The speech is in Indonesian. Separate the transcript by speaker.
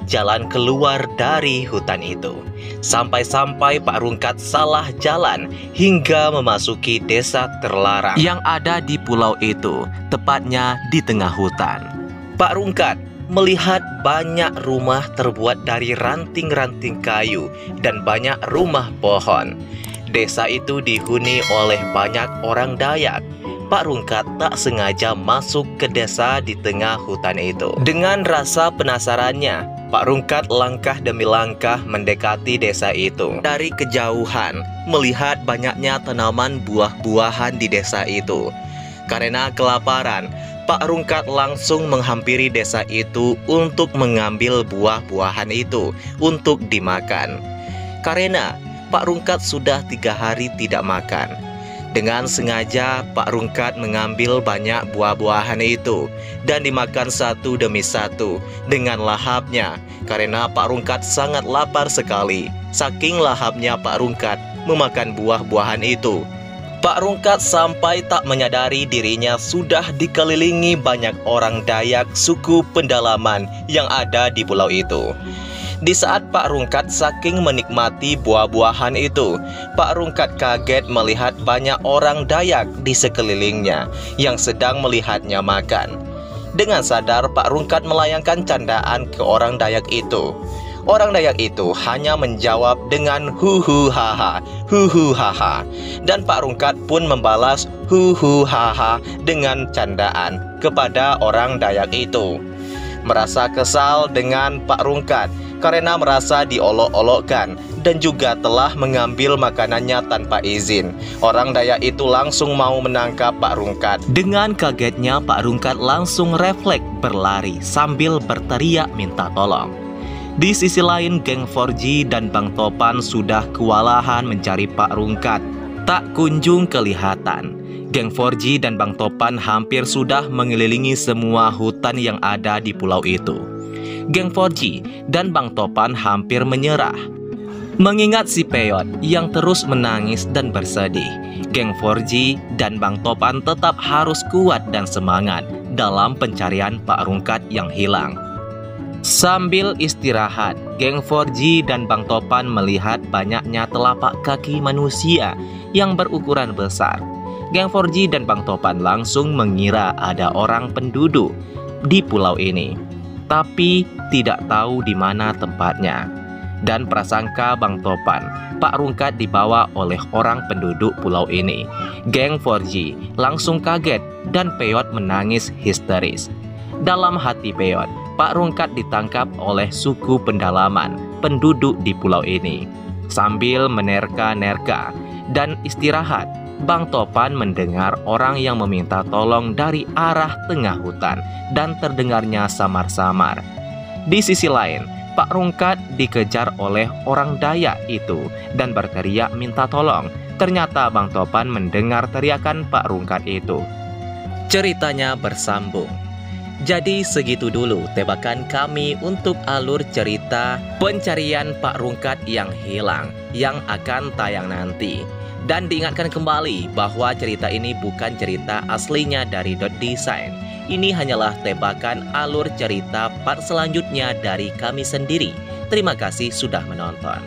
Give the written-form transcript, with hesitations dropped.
Speaker 1: jalan keluar dari hutan itu. Sampai-sampai Pak Rungkat salah jalan hingga memasuki desa terlarang yang ada di pulau itu, tepatnya di tengah hutan. Pak Rungkat melihat banyak rumah terbuat dari ranting-ranting kayu dan banyak rumah pohon. Desa itu dihuni oleh banyak orang Dayak. Pak Rungkat tak sengaja masuk ke desa di tengah hutan itu. Dengan rasa penasarannya, Pak Rungkat langkah demi langkah mendekati desa itu. Dari kejauhan, melihat banyaknya tanaman buah-buahan di desa itu. Karena kelaparan, Pak Rungkat langsung menghampiri desa itu untuk mengambil buah-buahan itu untuk dimakan. Karena Pak Rungkat sudah 3 hari tidak makan. Dengan sengaja Pak Rungkat mengambil banyak buah-buahan itu dan dimakan satu demi satu dengan lahapnya, karena Pak Rungkat sangat lapar sekali. Saking lahapnya Pak Rungkat memakan buah-buahan itu, Pak Rungkat sampai tak menyadari dirinya sudah dikelilingi banyak orang Dayak suku pendalaman yang ada di pulau itu. Di saat Pak Rungkat saking menikmati buah-buahan itu, Pak Rungkat kaget melihat banyak orang Dayak di sekelilingnya yang sedang melihatnya makan. Dengan sadar, Pak Rungkat melayangkan candaan ke orang Dayak itu. Orang Dayak itu hanya menjawab dengan hu haha, hu haha. Dan Pak Rungkat pun membalas hu haha dengan candaan kepada orang Dayak itu. Merasa kesal dengan Pak Rungkat karena merasa diolok-olokkan dan juga telah mengambil makanannya tanpa izin. Orang Dayak itu langsung mau menangkap Pak Rungkat. Dengan kagetnya, Pak Rungkat langsung refleks berlari sambil berteriak minta tolong. Di sisi lain, geng 4G dan Bang Topan sudah kewalahan mencari Pak Rungkat. Tak kunjung kelihatan. Geng 4G dan Bang Topan hampir sudah mengelilingi semua hutan yang ada di pulau itu. Geng 4G dan Bang Topan hampir menyerah. Mengingat si Peyot yang terus menangis dan bersedih, Geng 4G dan Bang Topan tetap harus kuat dan semangat dalam pencarian Pak Rungkat yang hilang. Sambil istirahat, Geng 4G dan Bang Topan melihat banyaknya telapak kaki manusia yang berukuran besar. Geng 4G dan Bang Topan langsung mengira ada orang penduduk di pulau ini, tapi tidak tahu di mana tempatnya. Dan prasangka Bang Topan, Pak Rungkat dibawa oleh orang penduduk pulau ini. Geng 4G langsung kaget dan Peyot menangis histeris. Dalam hati Peyot, Pak Rungkat ditangkap oleh suku pendalaman penduduk di pulau ini. Sambil menerka-nerka dan istirahat, Bang Topan mendengar orang yang meminta tolong dari arah tengah hutan dan terdengarnya samar-samar. Di sisi lain, Pak Rungkat dikejar oleh orang Dayak itu dan berteriak minta tolong. Ternyata Bang Topan mendengar teriakan Pak Rungkat itu. Ceritanya bersambung. Jadi segitu dulu tebakan kami untuk alur cerita pencarian Pak Rungkat yang hilang yang akan tayang nanti. Dan diingatkan kembali bahwa cerita ini bukan cerita aslinya dari .design. Ini hanyalah tebakan alur cerita part selanjutnya dari kami sendiri. Terima kasih sudah menonton.